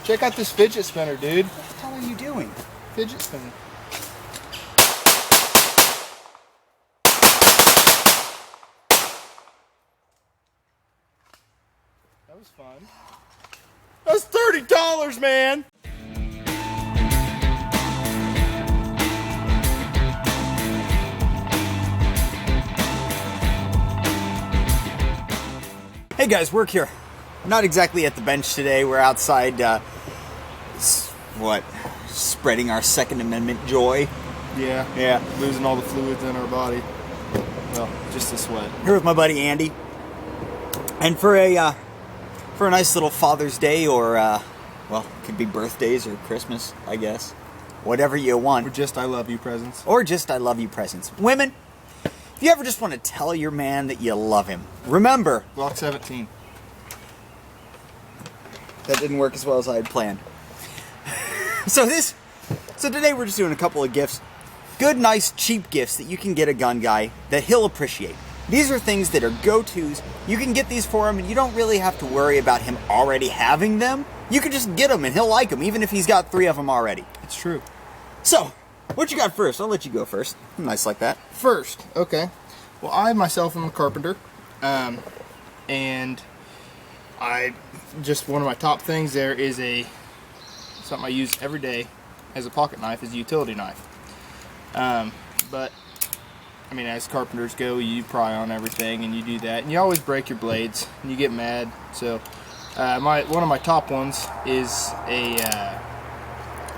Check out this fidget spinner, dude. What the hell are you doing? Fidget spinner. That was fun. That's $30, man! Hey guys, work here. Not exactly at the bench today. We're outside, spreading our Second Amendment joy. Yeah, losing all the fluids in our body. Well, just the sweat. Here with my buddy Andy. And for a nice little Father's Day or, well, it could be birthdays or Christmas, I guess. Whatever you want. Or just I love you presents. Or just I love you presents. Women, if you ever just want to tell your man that you love him, remember... Block 17. That didn't work as well as I had planned. So today we're just doing a couple of gifts. Good, nice, cheap gifts that you can get a gun guy that he'll appreciate. These are things that are go-tos. You can get these for him and you don't really have to worry about him already having them. You can just get them and he'll like them, even if he's got 3 of them already. It's true. So, what you got first? I'll let you go first. Nice like that. First, okay. Well, I myself am a carpenter, and one of my top things there is something I use every day as a pocket knife is a utility knife. But I mean, as carpenters go, you pry on everything and you do that, and you always break your blades and you get mad. So one of my top ones is a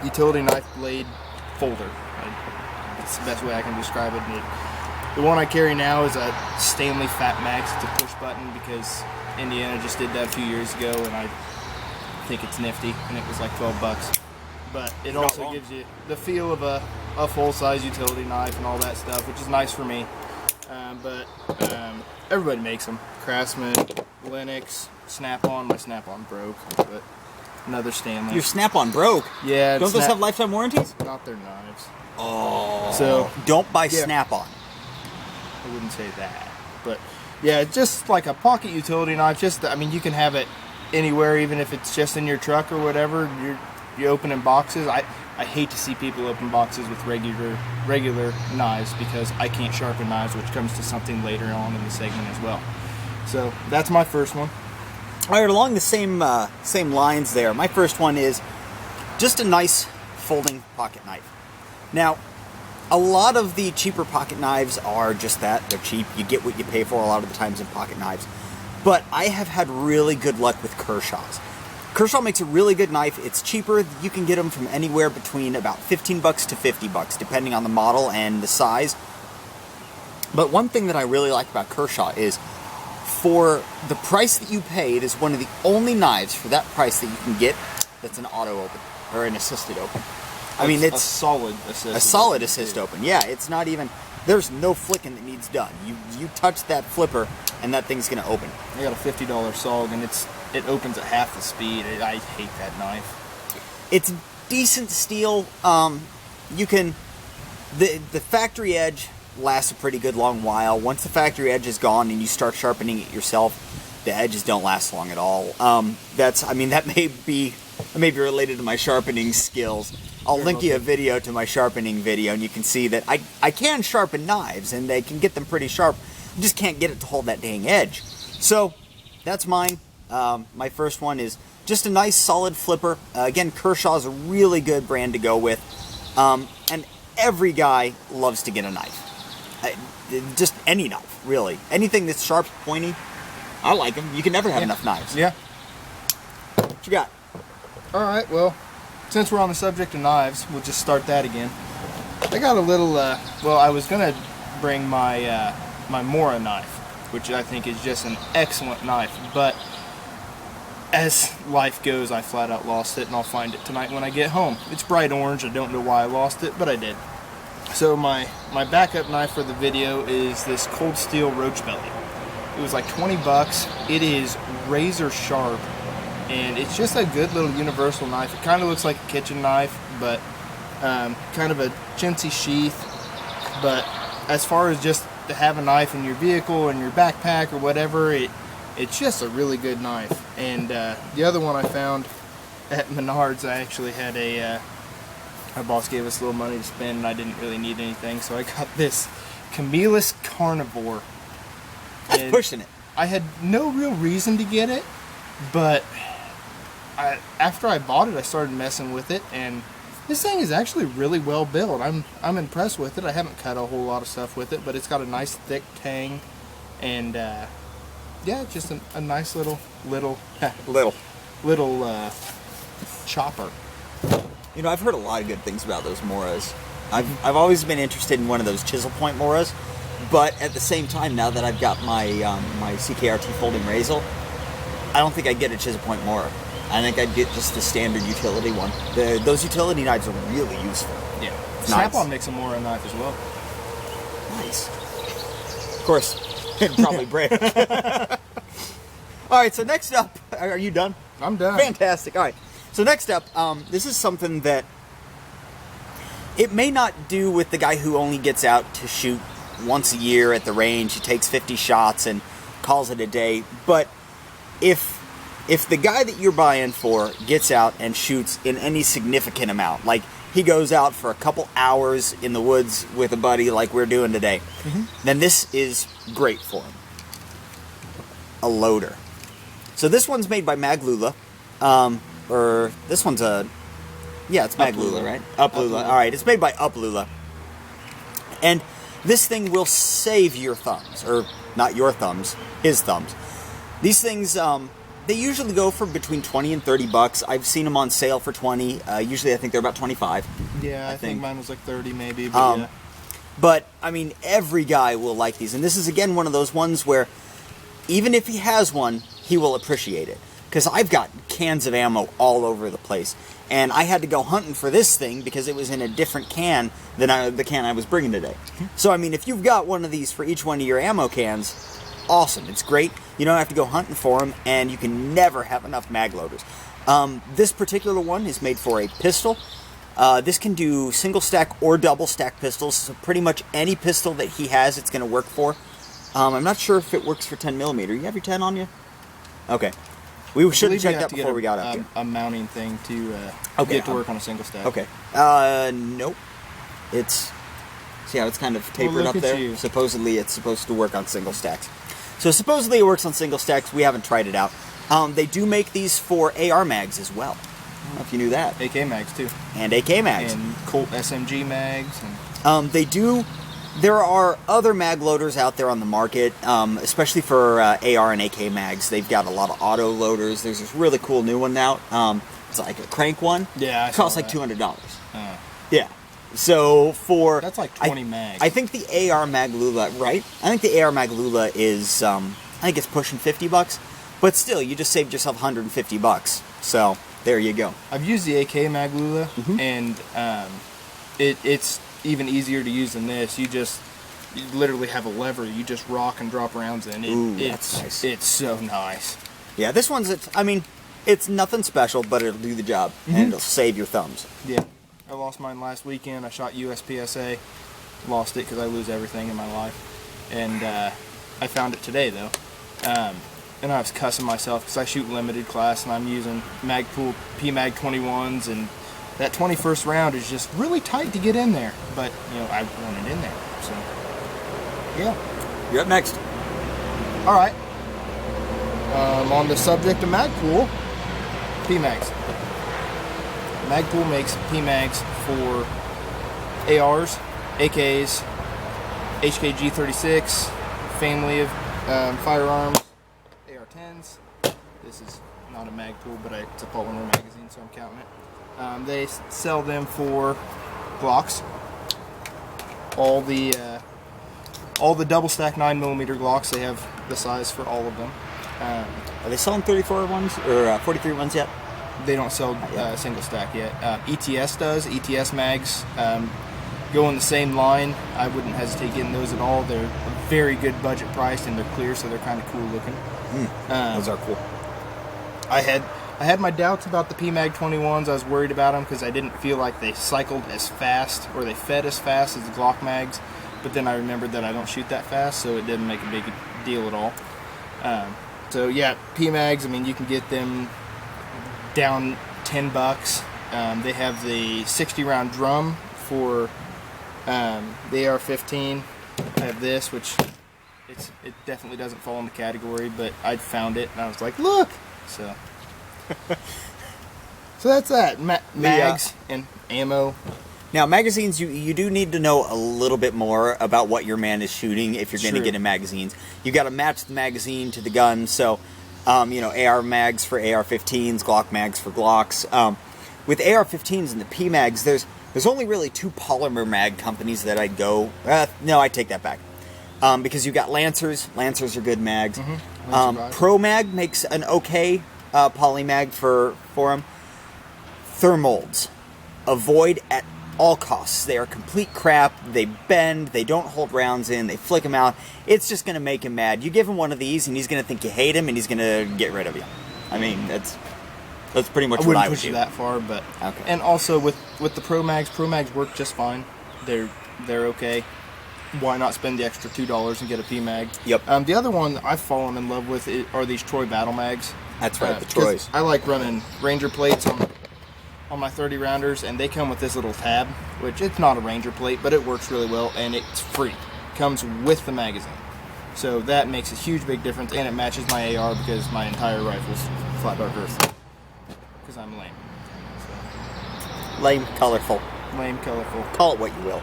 utility knife blade folder. It's the best way I can describe it. The one I carry now is a Stanley Pmags. It's a push button because Indiana just did that a few years ago, and I think it's nifty, and it was like $12. But it also gives you the feel of a full-size utility knife and all that stuff, which is nice for me. But everybody makes them. Craftsman, Lennox, Snap-on. My Snap-on broke, but another Stanley. Your Snap-on broke? Yeah. Don't those have lifetime warranties? Not their knives. Oh. So don't buy Snap-on. I wouldn't say that, but yeah, it's just like a pocket utility knife. I mean, you can have it anywhere, even if it's just in your truck or whatever. You open in boxes. I hate to see people open boxes with regular knives because I can't sharpen knives, which comes to something later on in the segment as well. So that's my first one. All right, along the same lines there. My first one is just a nice folding pocket knife. Now, a lot of the cheaper pocket knives are just that. They're cheap. You get what you pay for a lot of the times in pocket knives. But I have had really good luck with Kershaw's. Kershaw makes a really good knife. It's cheaper. You can get them from anywhere between about $15 to $50, depending on the model and the size. But one thing that I really like about Kershaw is for the price that you pay, it is one of the only knives for that price that you can get that's an auto open or an assisted open. I mean, it's a solid assist. A solid assist open. Yeah, it's not even. There's no flicking that needs done. You touch that flipper, and that thing's gonna open. I got a $50 SOG, and it opens at half the speed. I hate that knife. It's decent steel. You can the factory edge lasts a pretty good long while. Once the factory edge is gone and you start sharpening it yourself, the edges don't last long at all. That may be related to my sharpening skills. I'll link you a video to my sharpening video, and you can see that I can sharpen knives, and they can get them pretty sharp. I just can't get it to hold that dang edge. So, that's mine. My first one is just a nice, solid flipper. Again, Kershaw's a really good brand to go with. And every guy loves to get a knife. Just any knife, really. Anything that's sharp, pointy, I like them. You can never have enough knives. Yeah. What you got? All right, well, since we're on the subject of knives, we'll just start that again. I got a little, I was going to bring my my Mora knife, which I think is just an excellent knife, but as life goes, I flat out lost it, and I'll find it tonight when I get home. It's bright orange. I don't know why I lost it, but I did. So my backup knife for the video is this Cold Steel Roach Belly. It was like 20 bucks. It is razor sharp, and it's just a good little universal knife. It kind of looks like a kitchen knife, but kind of a chintzy sheath. But as far as just to have a knife in your vehicle, in your backpack, or whatever, it's just a really good knife. And the other one I found at Menards, I actually had my boss gave us a little money to spend, and I didn't really need anything, so I got this Camillus Carnivore. That's pushing it. I had no real reason to get it, but after I bought it, I started messing with it, and this thing is actually really well built. I'm impressed with it. I haven't cut a whole lot of stuff with it, but it's got a nice thick tang, and yeah, just a nice little chopper. You know, I've heard a lot of good things about those Moras. I've always been interested in one of those chisel point Moras, but at the same time, now that I've got my my CKRT folding razor, I don't think I'd get a chisel point Mora. I think I'd get just the standard utility one. Those utility knives are really useful. Yeah. Nice. Snap-on makes a Mora knife as well. Nice. Of course, it'd probably break. All right, so next up, are you done? I'm done. Fantastic. All right. So next up, this is something that it may not do with the guy who only gets out to shoot once a year at the range. He takes 50 shots and calls it a day. But if the guy that you're buying for gets out and shoots in any significant amount, like he goes out for a couple hours in the woods with a buddy like we're doing today, then this is great for him. A loader. So this one's made by Maglula. Or this one's it's Maglula, right? UpLULA. All right, it's made by UpLULA. And this thing will save your thumbs, or not your thumbs, his thumbs. These things, they usually go for between 20 and 30 bucks. I've seen them on sale for 20. Usually I think they're about 25. Yeah, I think mine was like 30 maybe, but yeah. But, I mean, every guy will like these. And this is, again, one of those ones where even if he has one, he will appreciate it. Because I've got cans of ammo all over the place. And I had to go hunting for this thing because it was in a different can than the can I was bringing today. So, I mean, if you've got one of these for each one of your ammo cans, awesome. It's great. You don't have to go hunting for them, and you can never have enough mag loaders. This particular one is made for a pistol. This can do single stack or double stack pistols. So pretty much any pistol that he has, it's going to work for. I'm not sure if it works for 10mm. You have your 10 on you? Okay. We should have checked that before we got up here. A mounting thing to get to work on a single stack. Okay. Nope. See how it's kind of tapered up there? You. Supposedly it's supposed to work on single stacks. So supposedly it works on single stacks. We haven't tried it out. They do make these for AR mags as well. I don't know if you knew that. AK mags too. And AK mags. And Colt SMG mags. And they do. There are other mag loaders out there on the market, especially for AR and AK mags. They've got a lot of auto loaders. There's this really cool new one now. It's like a crank one. Yeah, it costs like $200. Yeah. So for that's like 20 mags. I think the AR Maglula, right? I think the AR Maglula is I think it's pushing $50, but still, you just saved yourself $150. So there you go. I've used the AK Maglula, and it's even easier to use than this. You literally have a lever. You just rock and drop rounds in. That's nice. It's so nice. Yeah, this one's. It's nothing special, but it'll do the job, and it'll save your thumbs. Yeah, I lost mine last weekend. I shot USPSA, lost it because I lose everything in my life, and I found it today though, and I was cussing myself because I shoot limited class and I'm using Magpool Pmag 21s and. That 21st round is just really tight to get in there, but you know I want it in there. So yeah, you're up next. All right. On the subject of Magpool, Pmags. Magpool makes Pmags for ARs, AKs, HKG36, family of firearms, AR-10s. This is not a Magpool, but it's a Polymer magazine, so I'm counting it. They sell them for Glocks. All the double stack 9mm Glocks. They have the size for all of them. Are they selling 34 ones or 43 ones yet? They don't sell single stack yet. ETS does. ETS mags go in the same line. I wouldn't hesitate getting those at all. They're very good budget priced and they're clear, so they're kind of cool looking. Those are cool. I had my doubts about the Pmag 21s. I was worried about them because I didn't feel like they cycled as fast or they fed as fast as the Glock mags. But then I remembered that I don't shoot that fast, so it didn't make a big deal at all. So yeah, Pmags, I mean, you can get them down $10. They have the 60 round drum for the AR-15. I have this, which it definitely doesn't fall in the category, but I found it and I was like, look! So that's that. Mags and ammo. Now, magazines, you do need to know a little bit more about what your man is shooting if you're going to get in magazines. You got to match the magazine to the gun. So, AR mags for AR-15s, Glock mags for Glocks. With AR-15s and the Pmags, there's only really 2 polymer mag companies that I'd go. No, I take that back. Because you got Lancers. Lancers are good mags. Pro Mag makes an okay poly mag for them. Thermolds. Avoid at all costs. They are complete crap. They bend. They don't hold rounds in. They flick them out. It's just going to make him mad. You give him one of these, and he's going to think you hate him, and he's going to get rid of you. I mean, that's pretty much what I would do. I wouldn't push it that far, but okay. And also with the Pro Mags work just fine. They're okay. Why not spend the extra $2 and get a P-Mag? Yep. The other one I've fallen in love with are these Troy Battle Mags. That's right, the Troys. I like running Ranger plates on my 30 rounders, and they come with this little tab, which it's not a Ranger plate, but it works really well, and it's free. It comes with the magazine. So that makes a huge big difference, and it matches my AR because my entire rifle's flat dark earth. Because I'm lame. So. Lame, colorful. Lame, colorful. Call it what you will.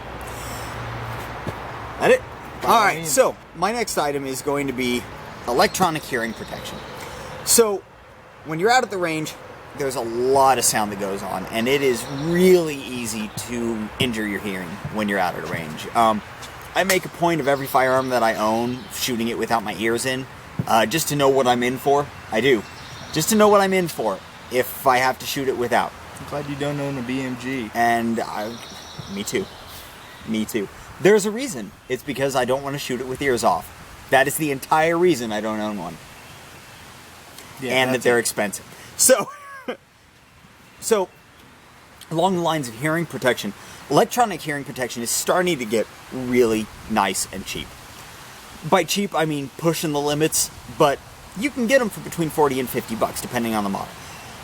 That it? Alright, so my next item is going to be electronic hearing protection. So, when you're out at the range, there's a lot of sound that goes on, and it is really easy to injure your hearing when you're out at a range. I make a point of every firearm that I own shooting it without my ears in, just to know what I'm in for. I do. Just to know what I'm in for if I have to shoot it without. I'm glad you don't own a BMG. And me too. Me too. There's a reason. It's because I don't want to shoot it with ears off. That is the entire reason I don't own one. Yeah, and that they're expensive. So, along the lines of hearing protection, electronic hearing protection is starting to get really nice and cheap. By cheap, I mean pushing the limits, but you can get them for between $40 and $50, depending on the model.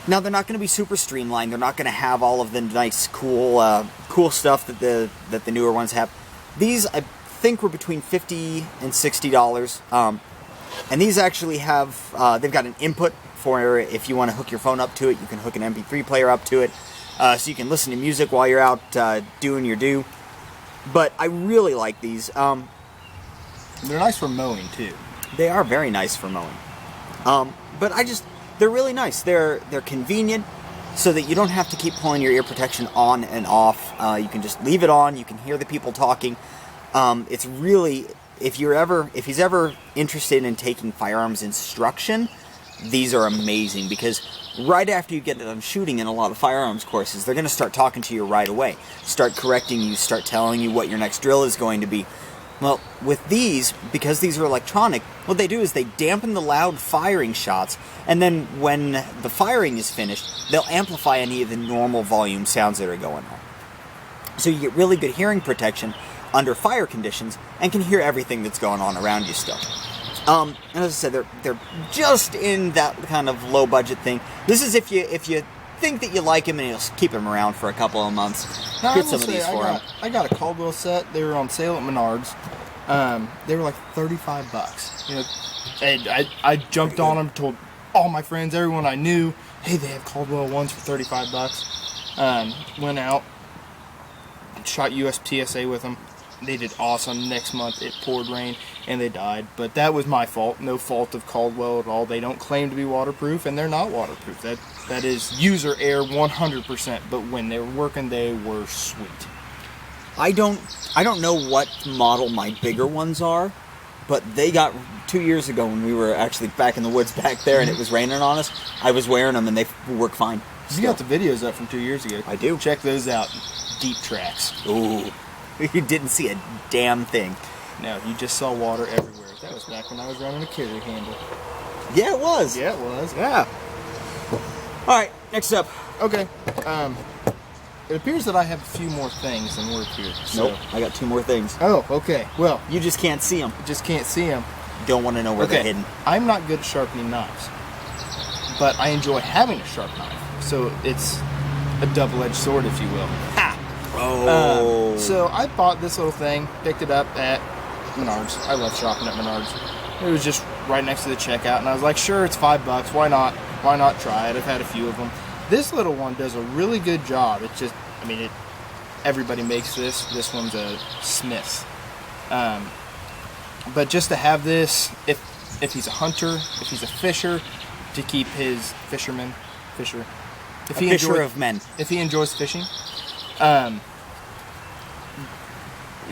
Now, they're not going to be super streamlined. They're not going to have all of the nice, cool stuff that the newer ones have. These, I think, were between $50 and $60. And these actually have, they've got an input for if you want to hook your phone up to it. You can hook an MP3 player up to it, so you can listen to music while you're out doing your do. But I really like these. They're nice for mowing, too. They are very nice for mowing. But they're really nice. They're convenient, so that you don't have to keep pulling your ear protection on and off. You can just leave it on. You can hear the people talking. It's really, if he's ever interested in taking firearms instruction, these are amazing, because right after you get done shooting in a lot of firearms courses, they're going to start talking to you right away, start correcting you, start telling you what your next drill is going to be. Well, with these, because these are electronic, what they do is they dampen the loud firing shots, and then when the firing is finished, they'll amplify any of the normal volume sounds that are going on. So you get really good hearing protection under fire conditions, and can hear everything that's going on around you still. And as I said, they're just in that kind of low budget thing. This is if you think that you like him and you'll keep him around for a couple of months. Now, get some of these for him. I got a Caldwell set. They were on sale at Menards. They were like $35. You know, and I jumped on them, told all my friends, everyone I knew, hey, they have Caldwell ones for $35. Went out, shot USPSA with them. They did awesome. Next month it poured rain and they died, but that was my fault. No fault of Caldwell at all. They don't claim to be waterproof, and they're not waterproof. That is user error 100%. But when they were working, they were sweet. I don't know what model my bigger ones are, but they got 2 years ago when we were actually back in the woods back there and it was raining on us. I was wearing them and they work fine. You got the videos up from 2 years ago. I do. Check those out. Deep tracks. Ooh. You didn't see a damn thing. No, you just saw water everywhere. That was back when I was running a carry handle. Yeah, it was. Yeah, it was. Yeah. All right, next up. Okay. It appears that I have a few more things than work here. So. Nope, I got 2 more things. Oh, okay. Well, you just can't see them. Just can't see them. Don't want to know where they're hidden. I'm not good at sharpening knives, but I enjoy having a sharp knife. so it's a double-edged sword, if you will. Ha! Oh. So I bought this little thing, picked it up at Menards. I love shopping at Menards. It was just right next to the checkout, and I was like, sure, it's $5. Why not? Why not try it? I've had a few of them. This little one does a really good job. It's just, I mean, everybody makes this. This one's a Smith's. But just to have this, if he's a hunter, if he's a fisher, to keep his fisher. If he fisher of men. If he enjoys fishing,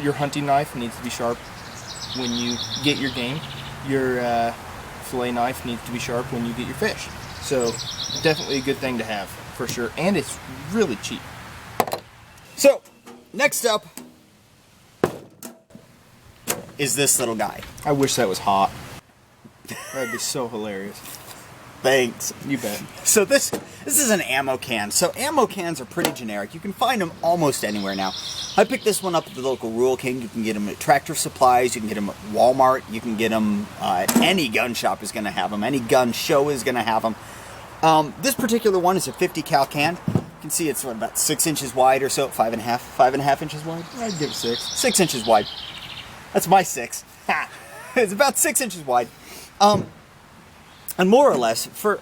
your hunting knife needs to be sharp when you get your game. Your fillet knife needs to be sharp when you get your fish. So definitely a good thing to have, for sure. And it's really cheap. So, next up is this little guy. I wish that was hot. That'd be so hilarious. Thanks. You bet. So this is an ammo can. So ammo cans are pretty generic. You can find them almost anywhere now. I picked this one up at the local Rural King. You can get them at Tractor Supplies. You can get them at Walmart. You can get them at any gun shop is going to have them. Any gun show is going to have them. This particular one is a 50 cal can. You can see it's about 6 inches wide or so. 5.5 inches wide. I'd give it 6. 6 inches wide. That's my 6. Ha! It's about 6 inches wide. And more or less, for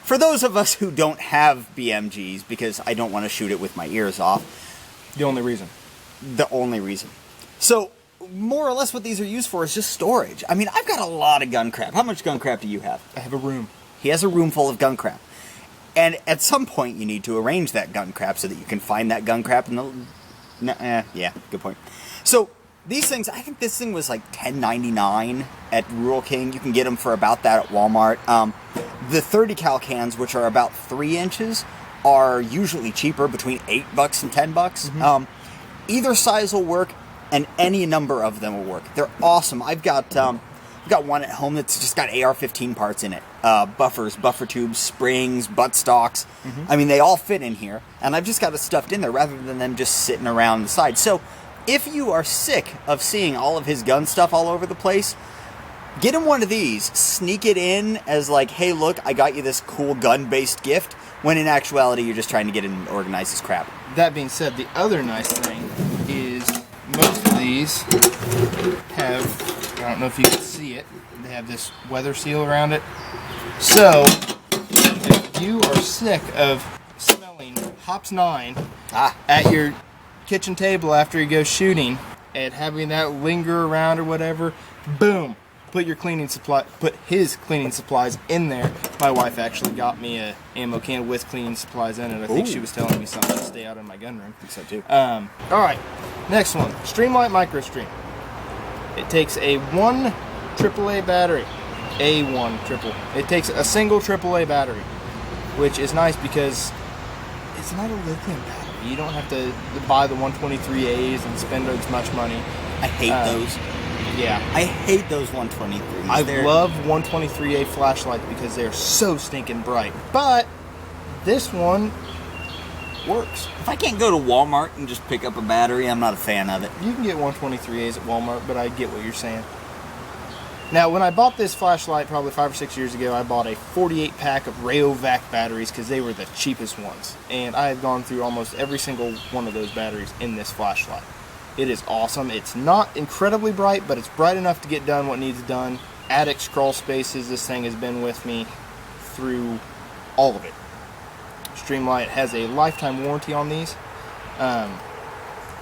those of us who don't have BMGs, because I don't want to shoot it with my ears off. The only reason. The only reason. So, more or less what these are used for is just storage. I mean, I've got a lot of gun crap. How much gun crap do you have? I have a room. He has a room full of gun crap. And at some point you need to arrange that gun crap so that you can find that gun crap in the... yeah, good point. So, these things, I think this thing was like $10.99 at Rural King. You can get them for about that at Walmart. The 30 cal cans, which are about 3 inches, are usually cheaper, between $8 and $10. Mm-hmm. Either size will work, and any number of them will work. They're awesome. I've got one at home that's just got AR-15 parts in it. Buffers, buffer tubes, springs, buttstocks. Mm-hmm. I mean, they all fit in here, and I've just got it stuffed in there rather than them just sitting around the side. So, if you are sick of seeing all of his gun stuff all over the place, get him one of these. Sneak it in as like, hey, look, I got you this cool gun-based gift, when in actuality you're just trying to get him to organize his crap. That being said, the other nice thing is most of these have, I don't know if you can see it, they have this weather seal around it. So, if you are sick of smelling Hops 9 at your kitchen table after you go shooting and having that linger around or whatever, boom, put his cleaning supplies in there. My wife actually got me a ammo can with cleaning supplies in it. I think she was telling me something to stay out of my gun room. I think so too. Alright, next one, Streamlight MicroStream. It takes a 1 AAA battery. It takes a single AAA battery, which is nice because it's not a lithium battery. You don't have to buy the 123As and spend as much money. I hate those. Yeah. I hate those 123s. I love 123A flashlights because they're so stinking bright. But this one works. If I can't go to Walmart and just pick up a battery, I'm not a fan of it. You can get 123As at Walmart, but I get what you're saying. Now, when I bought this flashlight probably 5 or 6 years ago, I bought a 48 pack of Rayovac batteries because they were the cheapest ones. And I have gone through almost every single one of those batteries in this flashlight. It is awesome. It's not incredibly bright, but it's bright enough to get done what needs done. Attic crawl spaces, this thing has been with me through all of it. Streamlight has a lifetime warranty on these,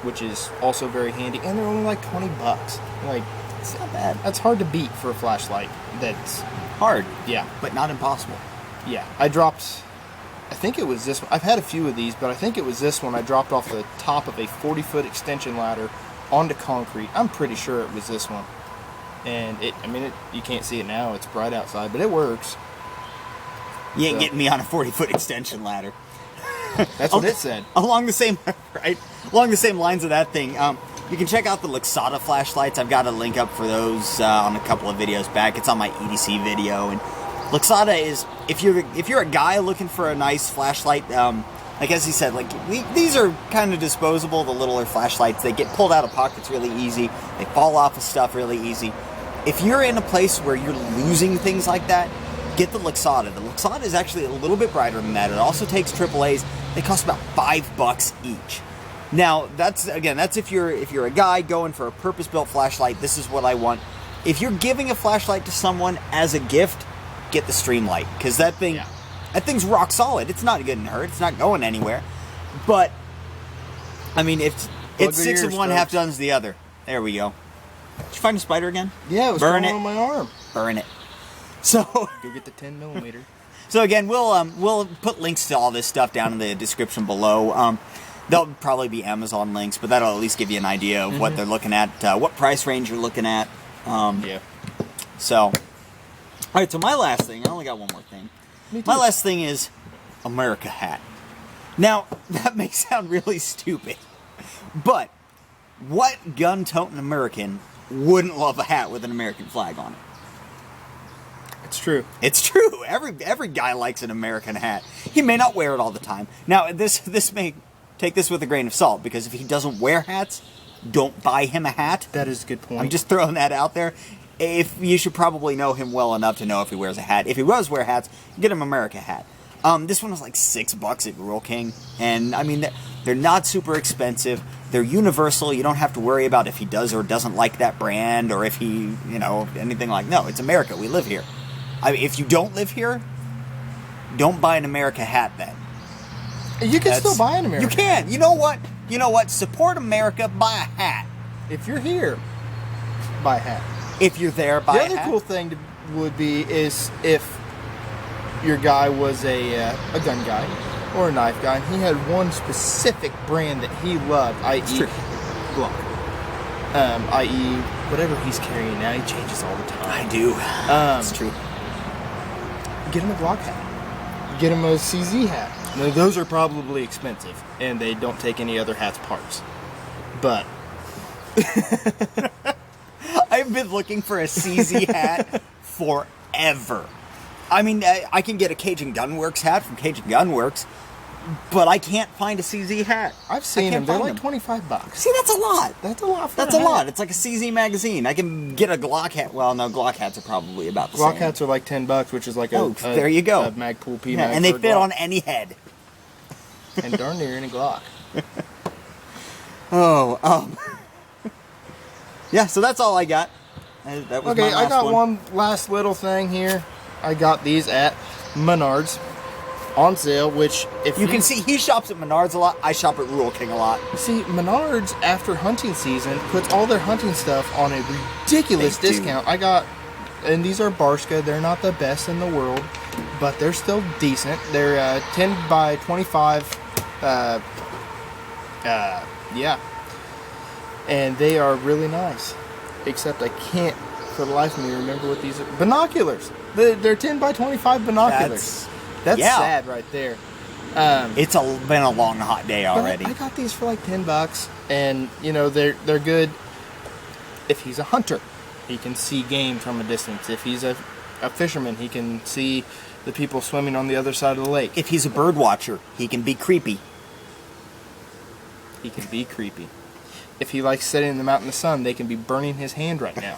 which is also very handy. And they're only like $20. Like, it's not bad. That's hard to beat for a flashlight. That's hard. Yeah. But not impossible. Yeah. I dropped, I think it was this one. I've had a few of these, but I think it was this one. I dropped off the top of a 40-foot extension ladder onto concrete. I'm pretty sure it was this one. And you can't see it now. It's bright outside, but it works. You ain't getting me on a 40-foot extension ladder. That's what it said. Along the same lines of that thing, you can check out the Luxada flashlights. I've got a link up for those on a couple of videos back. It's on my EDC video. And Luxada is, if you're a guy looking for a nice flashlight, like as he said, like these are kind of disposable. The littler flashlights, they get pulled out of pockets really easy. They fall off of stuff really easy. If you're in a place where you're losing things like that, get the Luxada. The Luxada is actually a little bit brighter than that. It also takes AAAs. They cost about $5 each. Now, that's if you're a guy going for a purpose-built flashlight, this is what I want. If you're giving a flashlight to someone as a gift, get the Streamlight, because that thing's rock solid. It's not getting hurt. It's not going anywhere. But I mean, it's 6 of one, half done's the other. There we go. Did you find a spider again? Yeah, it was crawling on my arm. Burn it. So go get the 10mm. So again, we'll put links to all this stuff down in the description below. There'll probably be Amazon links, but that'll at least give you an idea of what they're looking at, what price range you're looking at. Yeah. So, all right. So my last thing, I only got one more thing. My last thing is America hat. Now that may sound really stupid, but what gun-toting American wouldn't love a hat with an American flag on it? It's true. It's true. Every guy likes an American hat. He may not wear it all the time. Now this may take this with a grain of salt, because if he doesn't wear hats, don't buy him a hat. That is a good point. I'm just throwing that out there. If you should probably know him well enough to know if he wears a hat. If he does wear hats, get him an America hat. This one was like $6 at Rural King, and I mean they're not super expensive. They're universal. You don't have to worry about if he does or doesn't like that brand, or if he, anything like. No, it's America. We live here. I mean, if you don't live here, don't buy an America hat then. You can still buy an America. You can. Hat. You know what? Support America. Buy a hat. If you're here, buy a hat. If you're there, buy a hat. The other cool thing would be is if your guy was a gun guy or a knife guy, and he had one specific brand that he loved, i.e. Glock, i.e. whatever he's carrying now. He changes all the time. I do. That's true. Get him a Glock hat. Get him a CZ hat. Now, those are probably expensive, and they don't take any other hat's parts. But I've been looking for a CZ hat forever. I mean, I can get a Cajun Gunworks hat from Cajun Gunworks, but I can't find a CZ hat. I've seen them. They're like $25. See, that's a lot. That's a lot. That's a lot. It's like a CZ magazine. I can get a Glock hat. Well, no, Glock hats are probably about the same. Glock hats are like $10, which is like there you go. A Magpool Pmag. Yeah, and they fit on any head. And darn near any Glock. Yeah, so that's all I got. That was okay, my last I got one last little thing here. I got these at Menards on sale, which if you can see, he shops at Menards a lot. I shop at Rural King a lot. See, Menards, after hunting season, puts all their hunting stuff on a ridiculous discount. I got, and these are Barska. They're not the best in the world, but they're still decent. They're 10 by 25. Yeah. And they are really nice. Except I can't, for the life of me, remember what these are. Binoculars. They're 10 by 25 binoculars. That's sad right there. It's been a long, hot day already. I got these for like $10, and they're good. If he's a hunter, he can see game from a distance. If he's a fisherman, he can see the people swimming on the other side of the lake. If he's a bird watcher, he can be creepy. He can be creepy. If he likes sitting them out in the sun, they can be burning his hand right now.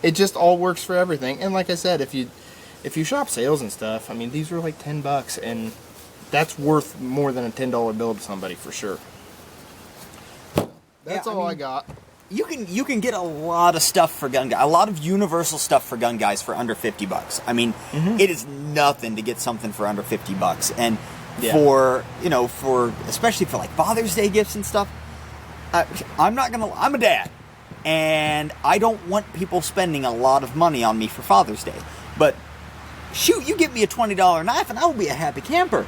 It just all works for everything. And like I said, if you shop sales and stuff, I mean, these were like $10, and that's worth more than a $10 bill to somebody for sure. That's all I got. You can get a lot of stuff for gun guys, a lot of universal stuff for gun guys for under $50. I mean, it is nothing to get something for under $50, and for especially for like Father's Day gifts and stuff. I'm a dad, and I don't want people spending a lot of money on me for Father's Day. But shoot, you give me a $20 knife, and I will be a happy camper.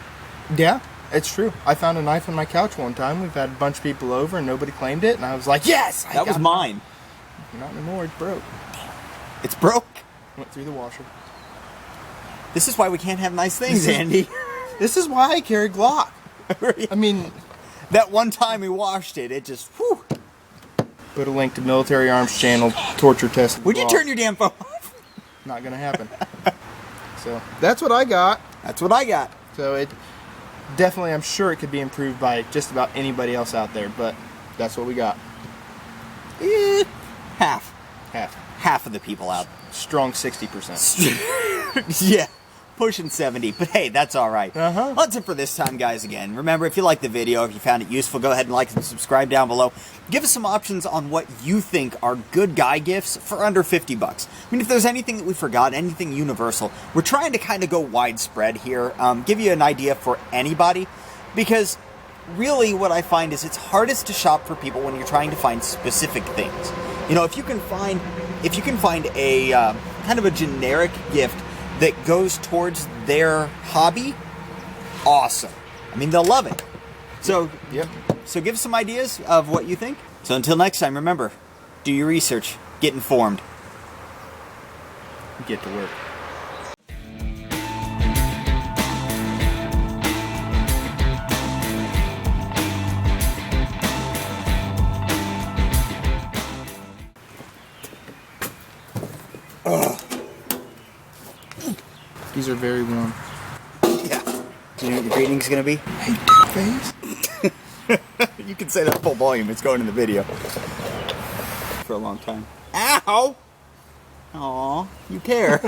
Yeah, it's true. I found a knife on my couch one time. We've had a bunch of people over, and nobody claimed it, and I was like, yes! That was mine. Not anymore. It's broke. It's broke? Went through the washer. This is why we can't have nice things, Andy. This is why I carry Glock. I mean, that one time we washed it, it just, whew. Put a link to Military Arms channel, torture test. Would you turn your damn phone off? Not gonna happen. So, that's what I got. That's what I got. So, it definitely, I'm sure it could be improved by just about anybody else out there, but that's what we got. Half. Half. Half of the people out. Strong 60%. Yeah. pushing 70, but hey, that's all right. Well, that's it for this time, guys. Again, remember, if you liked the video, if you found it useful, go ahead and like and subscribe down below. Give us some options on what you think are good guy gifts for under 50 bucks. I mean, if there's anything that we forgot, anything universal, we're trying to kind of go widespread here, give you an idea for anybody, because really what I find is it's hardest to shop for people when you're trying to find specific things. You know, if you can find a kind of a generic gift that goes towards their hobby, awesome. I mean, they'll love it. So, Yep. So give us some ideas of what you think. So until next time, remember, do your research, get informed. Get to work. These are very warm. Yeah. Do you know what your greeting's gonna be? Hey, dick face. You can say that full volume. It's going in the video. For a long time. Ow! Aw, you care.